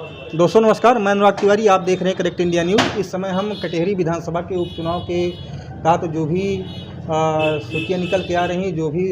दोस्तों नमस्कार, मैं अनुराग तिवारी। आप देख रहे हैं करेक्ट इंडिया न्यूज़। इस समय हम कटेहरी विधानसभा के उपचुनाव के तहत जो भी सूचियाँ निकल के आ रही हैं, जो भी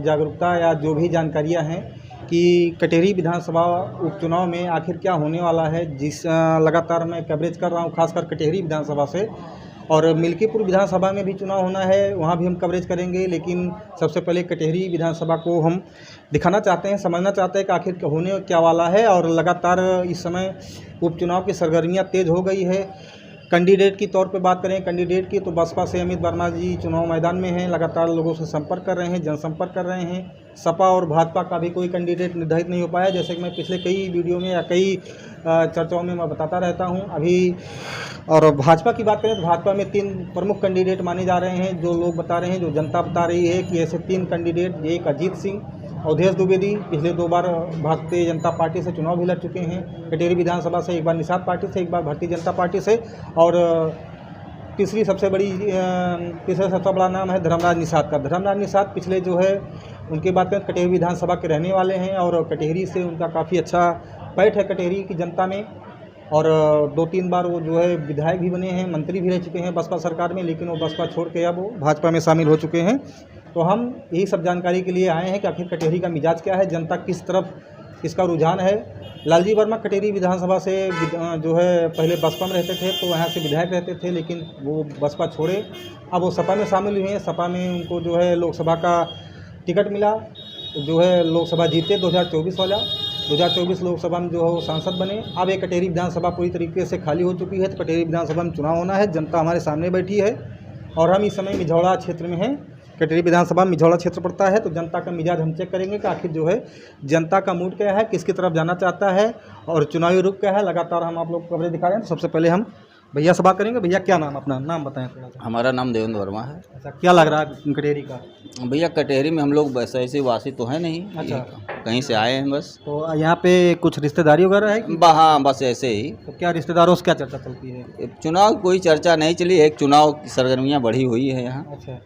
जागरूकता या जो भी जानकारियां हैं कि कटेहरी विधानसभा उपचुनाव में आखिर क्या होने वाला है, जिस लगातार मैं कवरेज कर रहा हूं, खासकर कटेहरी विधानसभा से। और मिल्कीपुर विधानसभा में भी चुनाव होना है, वहाँ भी हम कवरेज करेंगे। लेकिन सबसे पहले कटेहरी विधानसभा को हम दिखाना चाहते हैं, समझना चाहते हैं कि आखिर होने क्या वाला है। और लगातार इस समय उपचुनाव की सरगर्मियाँ तेज़ हो गई है। कैंडिडेट की तौर पे बात करें कैंडिडेट की, तो बसपा से अमित वर्मा जी चुनाव मैदान में हैं, लगातार लोगों से संपर्क कर रहे हैं, जनसंपर्क कर रहे हैं। सपा और भाजपा का भी कोई कैंडिडेट निर्धारित नहीं हो पाया, जैसे कि मैं पिछले कई वीडियो में या कई चर्चाओं में मैं बताता रहता हूं। अभी और भाजपा की बात करें तो भाजपा में 3 प्रमुख कैंडिडेट माने जा रहे हैं, जो लोग बता रहे हैं, जो जनता बता रही है कि ऐसे 3 कैंडिडेट, एक अजीत सिंह, अवधेश द्विवेदी पिछले 2 बार भारतीय जनता पार्टी से चुनाव भी लड़ चुके हैं कटेहरी विधानसभा से, एक बार निषाद पार्टी से, एक बार भारतीय जनता पार्टी से। और तीसरा सबसे बड़ा नाम है धर्मराज निषाद का। धर्मराज निषाद पिछले जो है उनकी बात करें कटेहरी विधानसभा के रहने वाले हैं और कटेहरी से उनका काफ़ी अच्छा पैठ है कटेहरी की जनता में। और 2-3 बार वो जो है विधायक भी बने हैं, मंत्री भी रह चुके हैं बसपा सरकार में, लेकिन वो बसपा छोड़ के अब वो भाजपा में शामिल हो चुके हैं। तो हम यही सब जानकारी के लिए आए हैं कि आखिर कटेहरी का मिजाज क्या है, जनता किस तरफ इसका रुझान है। लालजी वर्मा कटेहरी विधानसभा से जो है पहले बसपा में रहते थे, तो वहाँ से विधायक रहते थे, लेकिन वो बसपा छोड़े, अब वो सपा में शामिल हुए हैं। सपा में उनको जो है लोकसभा का टिकट मिला, जो है लोकसभा जीते 2024 लोकसभा में जो है वो सांसद बने। अब एक कटेहरी विधानसभा पूरी तरीके से खाली हो चुकी है, तो कटेहरी विधानसभा में चुनाव होना है। जनता हमारे सामने बैठी है और हम इस समय मिझौड़ा क्षेत्र में हैं। कटेहरी विधानसभा में मिझौड़ा क्षेत्र पड़ता है, तो जनता का मिजाज हम चेक करेंगे कि आखिर जो है जनता का मूड क्या है, किसकी तरफ जाना चाहता है और चुनावी रुख क्या है। लगातार हम आप लोग को कवरेज दिखा रहे हैं। तो सबसे पहले हम भैया से बात करेंगे। भैया क्या नाम, अपना नाम बताएं थोड़ा सा। हमारा नाम देवेंद्र वर्मा है। अच्छा, क्या लग रहा है कटेहरी का? भैया कटेहरी में हम लोग वैसे ऐसे वासी तो हैं नहीं। अच्छा, कहीं से आए हैं बस। तो यहाँ पे कुछ रिश्तेदारी वगैरह है? हाँ, बस ऐसे ही। तो क्या रिश्तेदारों से क्या चर्चा चलती है? चुनाव कोई चर्चा नहीं चली, एक चुनाव की सरगर्मियाँ बढ़ी हुई है यहाँ। अच्छा,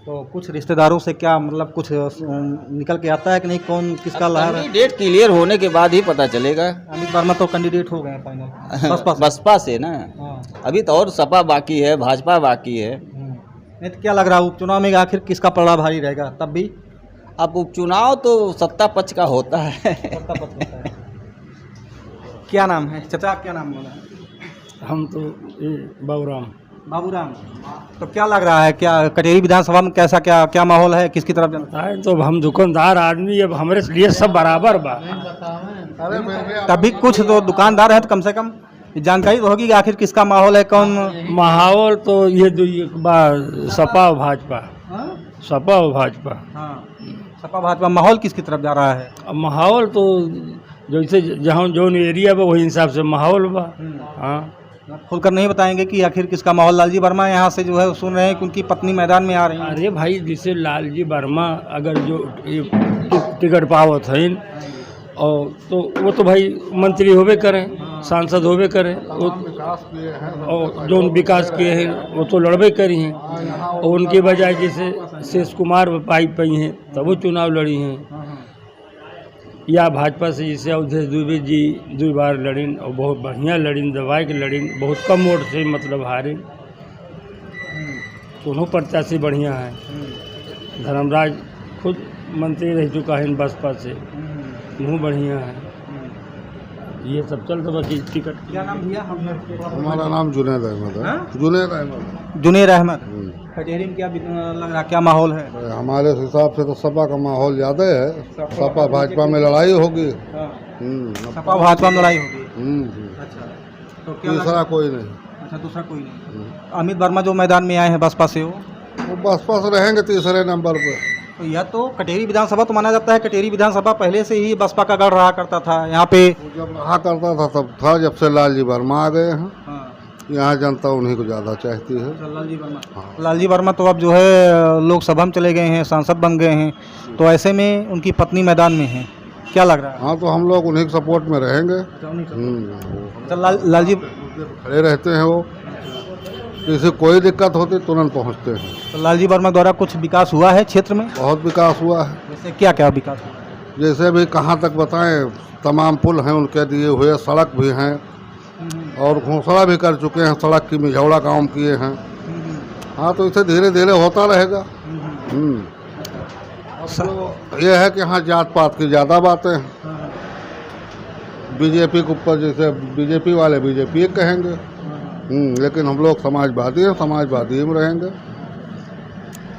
तो कुछ रिश्तेदारों से क्या मतलब कुछ निकल के आता है कि नहीं, कौन किसका लहर है? डेट क्लियर होने के बाद ही पता चलेगा। अमित वर्मा तो कैंडिडेट हो गए फाइनल बसपा से ना। हाँ। अभी तो और सपा बाकी है, भाजपा बाकी है। नहीं तो क्या लग रहा है उपचुनाव में आखिर किसका पलड़ा भारी रहेगा? तब भी अब उपचुनाव तो सत्ता पक्ष का होता है। क्या नाम है चाचा, आप क्या नाम बोला? हम तो बाबूराम। तो क्या लग रहा है, क्या कटेहरी विधानसभा में कैसा क्या माहौल है, किसकी तरफ जाना? बताएं तो हम दुकानदार आदमी, अब हमारे लिए सब बराबर बा। तभी कुछ तो दुकानदार हैं, तो कम से कम जानकारी तो होगी कि आखिर किसका माहौल है, कौन माहौल तो ये जो एक बार सपा और भाजपा। हाँ, सपा भाजपा। माहौल किसकी तरफ जा रहा है? अब माहौल तो जैसे जहाँ जो एरिया बा वही हिसाब से माहौल बा। हाँ, खुलकर नहीं बताएंगे कि आखिर किसका माहौल? लालजी वर्मा यहाँ से जो है सुन रहे हैं कि उनकी पत्नी मैदान में आ रही है। अरे भाई, जैसे लालजी वर्मा अगर जो टिकट पावत है और तो वो तो भाई मंत्री होवे करें, सांसद होवे करें, और जो विकास किए हैं वो तो लड़बे करी हैं। और उनके बजाय जैसे शेष कुमार पाई हैं, तब वो चुनाव लड़ी हैं। या भाजपा से जैसे अवधेश द्विवेदी जी 2 बार लड़ीन और बहुत बढ़िया लड़ीन, दबाई के लड़ीन, बहुत कम वोट से मतलब हारे। दोनों प्रत्याशी बढ़िया हैं। धर्मराज खुद मंत्री रह चुका है बसपा से, वो बढ़िया है। ये सब चल तो बाकी टिकट। क्या नाम भैया? हमारा नाम जुनैद अहमद है। जुनैद अहमद। कटेहरी में क्या लग रहा, क्या माहौल है? हमारे हिसाब से तो सपा का माहौल ज़्यादा है। सपा भाजपा में लड़ाई होगी। सपा भाजपा में लड़ाई होगी। अच्छा, तो क्या दूसरा कोई नहीं। अच्छा, दूसरा कोई नहीं। अमित वर्मा जो मैदान में आए हैं बसपा से, वो बसपा से रहेंगे तीसरे नंबर पे। तो यह तो कटेहरी विधानसभा तो माना जाता है, कटेहरी विधानसभा पहले से ही बसपा का गढ़ रहा करता था यहाँ पे। जब रहा करता था तब था, जब से लालजी वर्मा आ गए हैं। यहाँ जनता उन्हीं को ज़्यादा चाहती है। लालजी वर्मा तो अब जो है लोकसभा में चले गए हैं, सांसद बन गए हैं, तो ऐसे में उनकी पत्नी मैदान में है। क्या लग रहा है? हाँ, तो हम लोग उन्हीं के सपोर्ट में रहेंगे। लालजी खड़े रहते हैं वो, किसी कोई दिक्कत होती तुरंत पहुँचते हैं। तो लालजी वर्मा द्वारा कुछ विकास हुआ है क्षेत्र में? बहुत विकास हुआ है। जैसे क्या क्या विकास हुआ? जैसे भी कहाँ तक बताएं, तमाम पुल हैं उनके दिए हुए, सड़क भी हैं और घोषणा भी कर चुके हैं, सड़क की मिझौड़ा काम किए हैं। हाँ, तो इसे धीरे धीरे होता रहेगा। ये है कि यहाँ जात पात की ज़्यादा बातें हैं। बीजेपी के ऊपर जैसे बीजेपी वाले बीजेपी कहेंगे, लेकिन हम लोग समाजवादी हैं, समाजवादी में रहेंगे,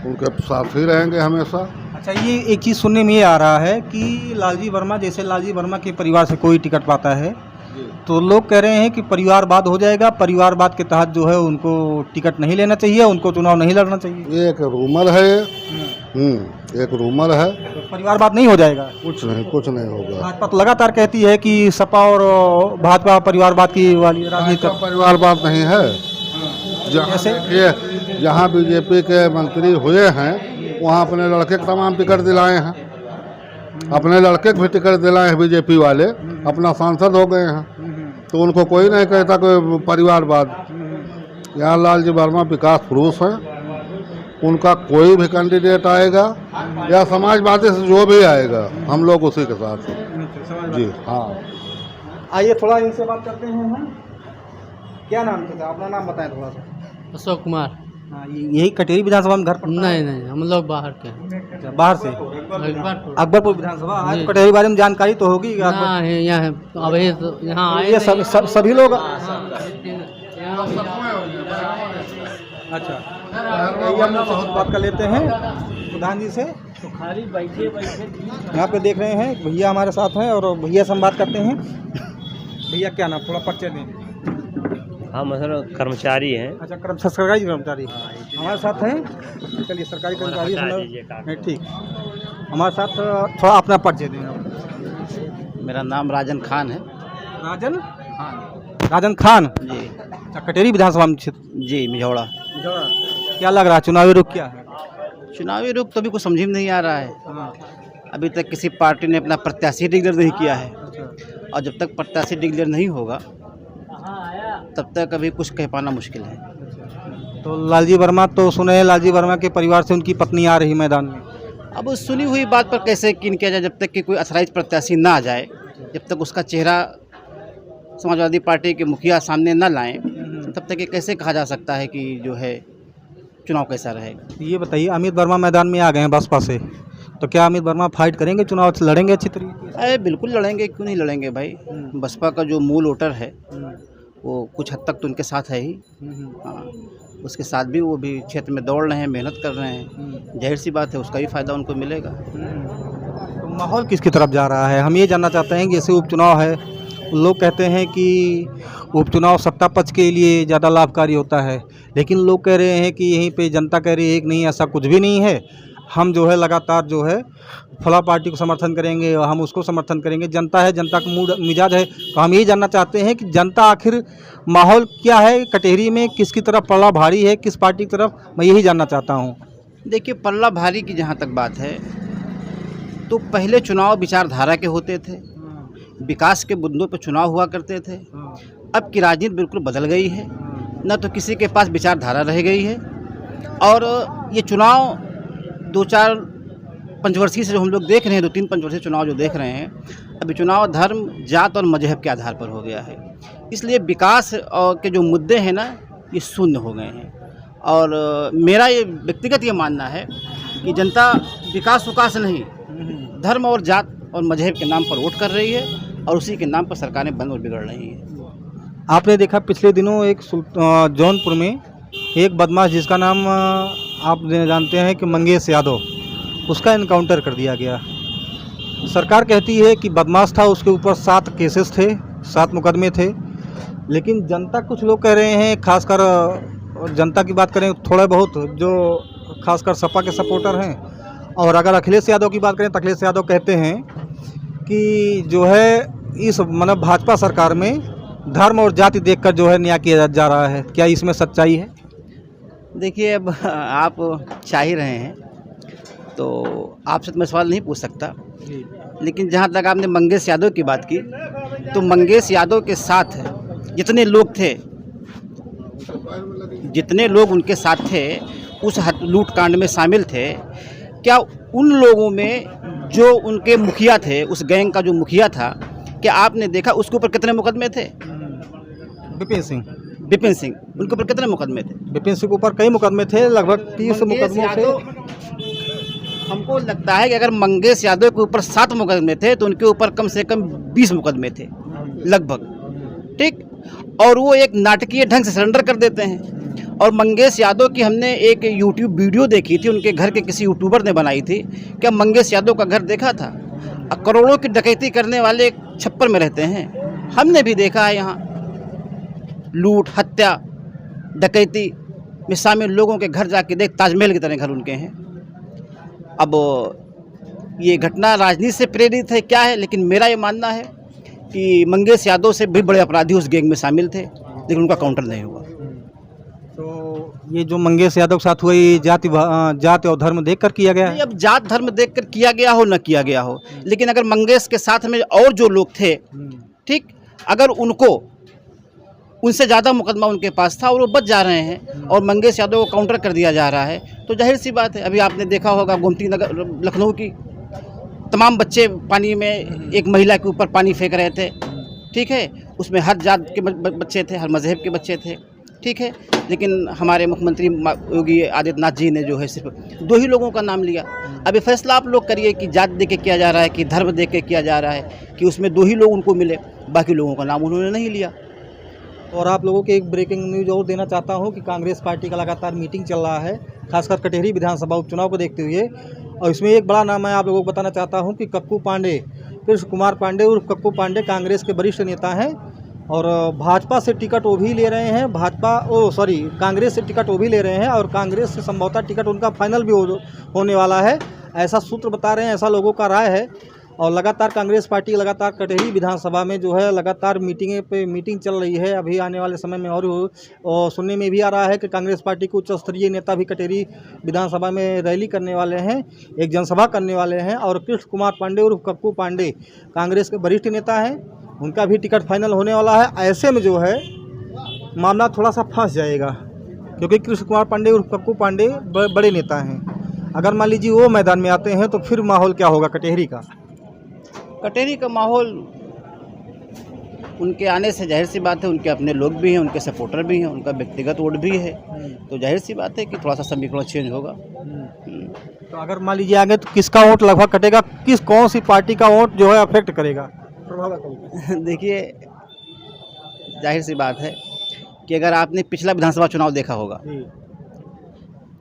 उनके साथ ही रहेंगे हमेशा। अच्छा, ये एक चीज़ सुनने में ये आ रहा है कि लालजी वर्मा, जैसे लालजी वर्मा के परिवार से कोई टिकट पाता है तो लोग कह रहे हैं कि परिवारवाद हो जाएगा, परिवारवाद के तहत जो है उनको टिकट नहीं लेना चाहिए, उनको चुनाव नहीं लड़ना चाहिए। ये एक रूमर है, एक रूमर है। तो परिवारवाद नहीं हो जाएगा? कुछ नहीं होगा। भाजपा तो लगातार कहती है कि सपा और भाजपा परिवारवाद की वाली राजनीति। परिवारवाद नहीं है। जहाँ बीजेपी के मंत्री हुए हैं वहाँ अपने लड़के को तमाम टिकट दिलाए हैं, अपने लड़के को भी टिकट दिलाए हैं बीजेपी वाले, अपना सांसद हो गए हैं, तो उनको कोई नहीं कहता कोई परिवारवाद। यहाँ लालजी वर्मा विकास पुरुष हैं, उनका कोई भी कैंडिडेट आएगा या समाजवादी से जो भी आएगा हम लोग उसी के साथ हैं। जी हाँ। आइए थोड़ा इनसे बात करते हैं हम। क्या नाम था? अपना नाम बताएं थोड़ा सा। अशोक कुमार। हाँ, यही कटेरी विधानसभा में घर पड़ता है? नहीं, हम लोग बाहर के हैं। अच्छा, बाहर से? अकबरपुर विधानसभा। आज तो कटेरी बारे में जानकारी तो होगी। यहाँ अभी तो यहाँ आए ये सभी लोग। अच्छा, हम लोग बात कर लेते हैं प्रधान जी से। तो खाली बैठे यहाँ पे देख रहे हैं भैया हमारे साथ हैं और भैया से हम बात करते हैं। भैया क्या नाम, थोड़ा परिचय दें। हम मतलब कर्मचारी हैं। अच्छा, सरकारी कर्मचारी हमारे साथ हैं। चलिए, सरकारी कर्मचारी ठीक। हमारे साथ थोड़ा अपना परिचय दें। मेरा नाम राजन खान है। राजन खान जी। अच्छा, कटेरी विधानसभा में क्षेत्र? जी, मिझौड़ा। क्या लग रहा है, चुनावी रुख क्या है? चुनावी रुख तो अभी कुछ समझ में नहीं आ रहा है। अभी तक किसी पार्टी ने अपना प्रत्याशी डिक्लेयर नहीं किया है, और जब तक प्रत्याशी डिक्लेयर नहीं होगा तब तक अभी कुछ कह पाना मुश्किल है। तो लालजी वर्मा तो सुने हैं, लालजी वर्मा के परिवार से उनकी पत्नी आ रही मैदान में। अब उस सुनी हुई बात पर कैसे यकीन किया जाए? जब तक कि कोई अथराइज प्रत्याशी ना आ जाए, जब तक उसका चेहरा समाजवादी पार्टी के मुखिया सामने न लाएं, तब तक ये कैसे कहा जा सकता है कि जो है चुनाव कैसा रहेगा। ये बताइए, अमित वर्मा मैदान में आ गए हैं बसपा से, तो क्या अमित वर्मा फाइट करेंगे, चुनाव लड़ेंगे अच्छी तरीके? अरे बिल्कुल लड़ेंगे, क्यों नहीं लड़ेंगे भाई। बसपा का जो मूल वोटर है वो कुछ हद तक तो उनके साथ है ही। हाँ, उसके साथ भी वो भी क्षेत्र में दौड़ रहे हैं, मेहनत कर रहे हैं, जाहिर सी बात है उसका भी फ़ायदा उनको मिलेगा। तो माहौल किसकी तरफ जा रहा है, हम ये जानना चाहते हैं कि जैसे उपचुनाव है, लोग कहते हैं कि उपचुनाव सत्ता पक्ष के लिए ज़्यादा लाभकारी होता है, लेकिन लोग कह रहे हैं कि यहीं पे जनता कह रही है कि नहीं, ऐसा कुछ भी नहीं है, हम जो है लगातार जो है फला पार्टी को समर्थन करेंगे और हम उसको समर्थन करेंगे। जनता है, जनता का मूड मिजाज है, तो हम यही जानना चाहते हैं कि जनता आखिर माहौल क्या है कटेहरी में, किसकी तरफ पल्ला भारी है, किस पार्टी की तरफ, मैं यही जानना चाहता हूँ। देखिए, पल्ला भारी की जहाँ तक बात है तो पहले चुनाव विचारधारा के होते थे, विकास के मुद्दों पर चुनाव हुआ करते थे। अब की राजनीति बिल्कुल बदल गई है, न तो किसी के पास विचारधारा रह गई है, और ये चुनाव 2-4 पंचवर्षीय से जो हम लोग देख रहे हैं, 2-3 पंचवर्षीय चुनाव जो देख रहे हैं, अभी चुनाव धर्म, जात और मजहब के आधार पर हो गया है। इसलिए विकास और के जो मुद्दे हैं ना, ये शून्य हो गए हैं। और मेरा ये व्यक्तिगत ये मानना है कि जनता विकास उकास नहीं, धर्म और जात और मजहब के नाम पर वोट कर रही है, और उसी के नाम पर सरकारें बंद और बिगड़ रही हैं। आपने देखा पिछले दिनों एक जौनपुर में एक बदमाश जिसका नाम आप जानते हैं कि मंगेश यादव, उसका इनकाउंटर कर दिया गया। सरकार कहती है कि बदमाश था, उसके ऊपर 7 केसेस थे, 7 मुकदमे थे, लेकिन जनता, कुछ लोग कह रहे हैं, खासकर जनता की बात करें थोड़ा बहुत, जो खासकर सपा के सपोर्टर हैं, और अगर अखिलेश यादव की बात करें तो अखिलेश यादव कहते हैं कि जो है इस मतलब भाजपा सरकार में धर्म और जाति देखकर जो है न्याय किया जा रहा है। क्या इसमें सच्चाई है? देखिए, अब आप चाह ही रहे हैं तो आपसे तो मैं सवाल नहीं पूछ सकता, लेकिन जहाँ तक आपने मंगेश यादव की बात की, तो मंगेश यादव के साथ जितने लोग थे, जितने लोग उनके साथ थे उस लूट कांड में शामिल थे, क्या उन लोगों में जो उनके मुखिया थे, उस गैंग का जो मुखिया था, क्या आपने देखा उसके ऊपर कितने मुकदमे थे? विपिन सिंह विपिन सिंह, उनके ऊपर कितने मुकदमे थे? विपिन सिंह के ऊपर कई मुकदमे थे, लगभग 30 मंगेश मुकदमों से। यादव, हमको लगता है कि अगर मंगेश यादव के ऊपर 7 मुकदमे थे तो उनके ऊपर कम से कम 20 मुकदमे थे लगभग, ठीक। और वो एक नाटकीय ढंग से सरेंडर कर देते हैं। और मंगेश यादव की हमने एक यूट्यूब वीडियो देखी थी, उनके घर के किसी यूट्यूबर ने बनाई थी। क्या मंगेश यादव का घर देखा था? करोड़ों की डकैती करने वाले एक छप्पर में रहते हैं, हमने भी देखा है। यहाँ लूट, हत्या, डकैती में शामिल लोगों के घर जाके देख, ताजमहल की तरह घर उनके हैं। अब ये घटना राजनीति से प्रेरित है क्या है, लेकिन मेरा ये मानना है कि मंगेश यादव से भी बड़े अपराधी उस गैंग में शामिल थे, लेकिन उनका काउंटर नहीं हुआ। तो ये जो मंगेश यादव के साथ हुआ, ये जाति और धर्म देखकर किया गया है? अब जात धर्म देखकर किया गया हो न किया गया हो, लेकिन अगर मंगेश के साथ में और जो लोग थे, ठीक, अगर उनसे ज़्यादा मुकदमा उनके पास था और वो बच जा रहे हैं और मंगेश यादव को काउंटर कर दिया जा रहा है, तो जाहिर सी बात है। अभी आपने देखा होगा गोमती नगर, लखनऊ की तमाम बच्चे पानी में एक महिला के ऊपर पानी फेंक रहे थे, ठीक है। उसमें हर जात के बच्चे थे, हर मजहब के बच्चे थे, ठीक है। लेकिन हमारे मुख्यमंत्री योगी आदित्यनाथ जी ने जो है सिर्फ 2 ही लोगों का नाम लिया। अभी फैसला आप लोग करिए कि जात देख के किया जा रहा है कि धर्म देख के किया जा रहा है, कि उसमें 2 ही लोग उनको मिले, बाकी लोगों का नाम उन्होंने नहीं लिया। और आप लोगों के एक ब्रेकिंग न्यूज़ और देना चाहता हूं कि कांग्रेस पार्टी का लगातार मीटिंग चल रहा है, खासकर कटेहरी विधानसभा उपचुनाव को देखते हुए। और इसमें एक बड़ा नाम मैं आप लोगों को बताना चाहता हूं कि कक्कू पांडे, कृष्ण कुमार पांडे उर्फ कक्कू पांडे कांग्रेस के वरिष्ठ नेता हैं और भाजपा से टिकट वो भी ले रहे हैं, कांग्रेस से टिकट वो भी ले रहे हैं और कांग्रेस से संभवतः टिकट उनका फाइनल भी होने वाला है, ऐसा सूत्र बता रहे हैं, ऐसा लोगों का राय है। और लगातार कांग्रेस पार्टी लगातार कटेहरी विधानसभा में जो है लगातार मीटिंग चल रही है। अभी आने वाले समय में और सुनने में भी आ रहा है कि कांग्रेस पार्टी के उच्च स्तरीय नेता भी कटेहरी विधानसभा में रैली करने वाले हैं, एक जनसभा करने वाले हैं। और कृष्ण कुमार पांडे उर्फ कक्कू पांडे कांग्रेस के वरिष्ठ नेता हैं, उनका भी टिकट फाइनल होने वाला है। ऐसे में जो है मामला थोड़ा सा फंस जाएगा, क्योंकि कृष्ण कुमार पांडे उर्फ कक्कू पांडे बड़े नेता हैं। अगर मान लीजिए वो मैदान में आते हैं तो फिर माहौल क्या होगा कटेहरी का? कटेहरी का माहौल, उनके आने से जाहिर सी बात है, उनके अपने लोग भी हैं, उनके सपोर्टर भी हैं, उनका व्यक्तिगत वोट भी है, तो जाहिर सी बात है कि थोड़ा सा समीकरण चेंज होगा। तो अगर मान लीजिए आगे तो किसका वोट लगभग कटेगा, कौन सी पार्टी का वोट जो है अफेक्ट करेगा, प्रभावित होगा? देखिए, जाहिर सी बात है कि अगर आपने पिछला विधानसभा चुनाव देखा होगा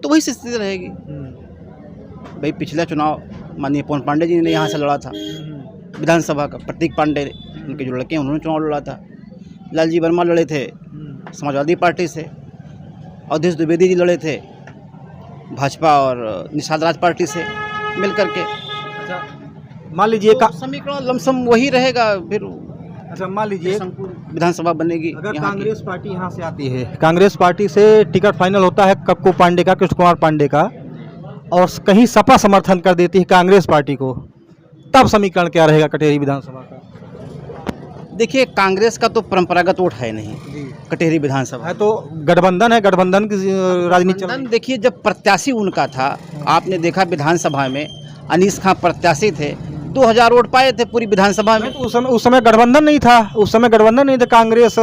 तो वही स्थिति रहेगी। भाई पिछला चुनाव माननीय पवन पांडे जी ने यहाँ से लड़ा था विधानसभा का, प्रतीक पांडे उनके जो लड़के हैं उन्होंने चुनाव लड़ा था, लालजी वर्मा लड़े थे समाजवादी पार्टी से, अवधेश द्विवेदी जी लड़े थे भाजपा और निषाद राज पार्टी से मिल करके। मान लीजिए समीकरण लमसम वही रहेगा फिर। अच्छा, मान लीजिए विधानसभा बनेगी, अगर कांग्रेस पार्टी यहाँ से आती है, कांग्रेस पार्टी से टिकट फाइनल होता है कक्कू पांडे का, कृष्ण कुमार पांडे का, और कहीं सपा समर्थन कर देती है कांग्रेस पार्टी को, तब समीकरण क्या रहेगा कटेहरी विधानसभा का? देखिए, कांग्रेस का तो परंपरागत वोट है नहीं कटेहरी विधानसभा है, तो गठबंधन है, गठबंधन की राजनीति चल रही है। देखिए, जब प्रत्याशी उनका था, आपने देखा विधानसभा में अनीस खां प्रत्याशी थे, 2000 वोट पाए थे पूरी विधानसभा में। तो उस समय गठबंधन नहीं था, कांग्रेस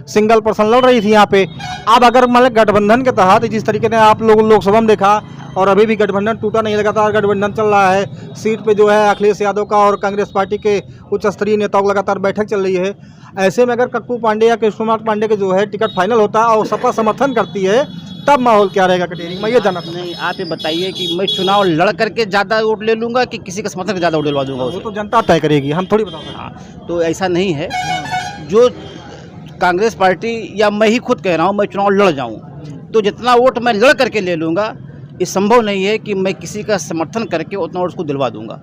सिंगल पर्सन लड़ रही थी यहाँ पे। अब अगर मतलब गठबंधन के तहत जिस तरीके से आप लोग लोकसभा में देखा, और अभी भी गठबंधन टूटा नहीं, लगातार गठबंधन चल रहा है। सीट पे जो है अखिलेश यादव का और कांग्रेस पार्टी के उच्च स्तरीय नेताओं की लगातार बैठक चल रही है। ऐसे में अगर कक्कू पांडे या कृष्ण कुमार पांडे के जो है टिकट फाइनल होता है और सपा समर्थन करती है, तब माहौल क्या रहेगा कटेहरी? मैं ये जानना नहीं, आप ये बताइए कि मैं चुनाव लड़ करके ज़्यादा वोट ले लूँगा कि किसी का समर्थन ज़्यादा वोट दिलवा दूंगा? वो तो जनता तय करेगी, हम थोड़ी बता सकते। हाँ, तो ऐसा नहीं है। जो कांग्रेस पार्टी या मैं ही खुद कह रहा हूँ, मैं चुनाव लड़ जाऊँ तो जितना वोट मैं लड़ करके ले लूँगा, ये संभव नहीं है कि मैं किसी का समर्थन करके उतना वोट उसको दिलवा दूंगा।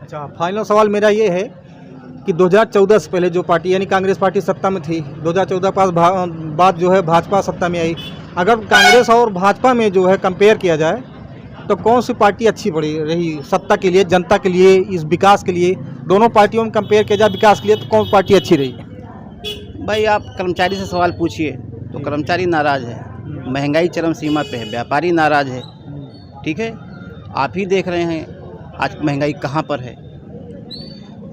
अच्छा, फाइनल सवाल मेरा ये है कि 2014 से पहले जो पार्टी यानी कांग्रेस पार्टी सत्ता में थी, 2014 बाद जो है भाजपा सत्ता में आई, अगर कांग्रेस और भाजपा में जो है कंपेयर किया जाए तो कौन सी पार्टी अच्छी बड़ी रही सत्ता के लिए, जनता के लिए, इस विकास के लिए? दोनों पार्टियों में कंपेयर किया जाए विकास के लिए तो कौन पार्टी अच्छी रही? भाई आप कर्मचारी से सवाल पूछिए तो कर्मचारी नाराज़ है, महंगाई चरम सीमा पे है, व्यापारी नाराज़ है, ठीक है। आप ही देख रहे हैं आज महंगाई कहाँ पर है।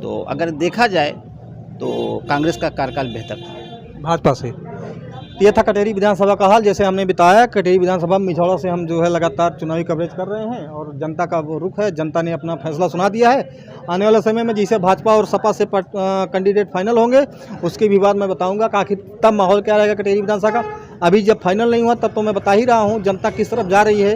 तो अगर देखा जाए तो कांग्रेस का कार्यकाल बेहतर था। भाजपा से। ये था कटेरी विधानसभा का हाल। जैसे हमने बताया, कटेरी विधानसभा मिझौड़ा से हम जो है लगातार चुनावी कवरेज कर रहे हैं और जनता का वो रुख है, जनता ने अपना फैसला सुना दिया है। आने वाले समय में जिसे भाजपा और सपा से कैंडिडेट फाइनल होंगे उसके भी बाद मैं बताऊंगा कि आखिर तब माहौल क्या रहेगा कटेरी विधानसभा का। अभी जब फाइनल नहीं हुआ तब तो मैं बता ही रहा हूँ जनता किस तरफ जा रही है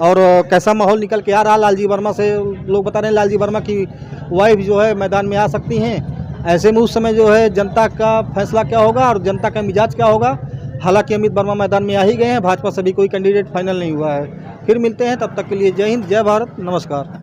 और कैसा माहौल निकल के आ रहा। लालजी वर्मा से लोग बता रहे हैं लालजी वर्मा की वाइफ जो है मैदान में आ सकती हैं। ऐसे में उस समय जो है जनता का फैसला क्या होगा और जनता का मिजाज क्या होगा। हालांकि अमित वर्मा मैदान में आ ही गए हैं, भाजपा से भी कोई कैंडिडेट फाइनल नहीं हुआ है। फिर मिलते हैं, तब तक के लिए जय हिंद, जय भारत, नमस्कार।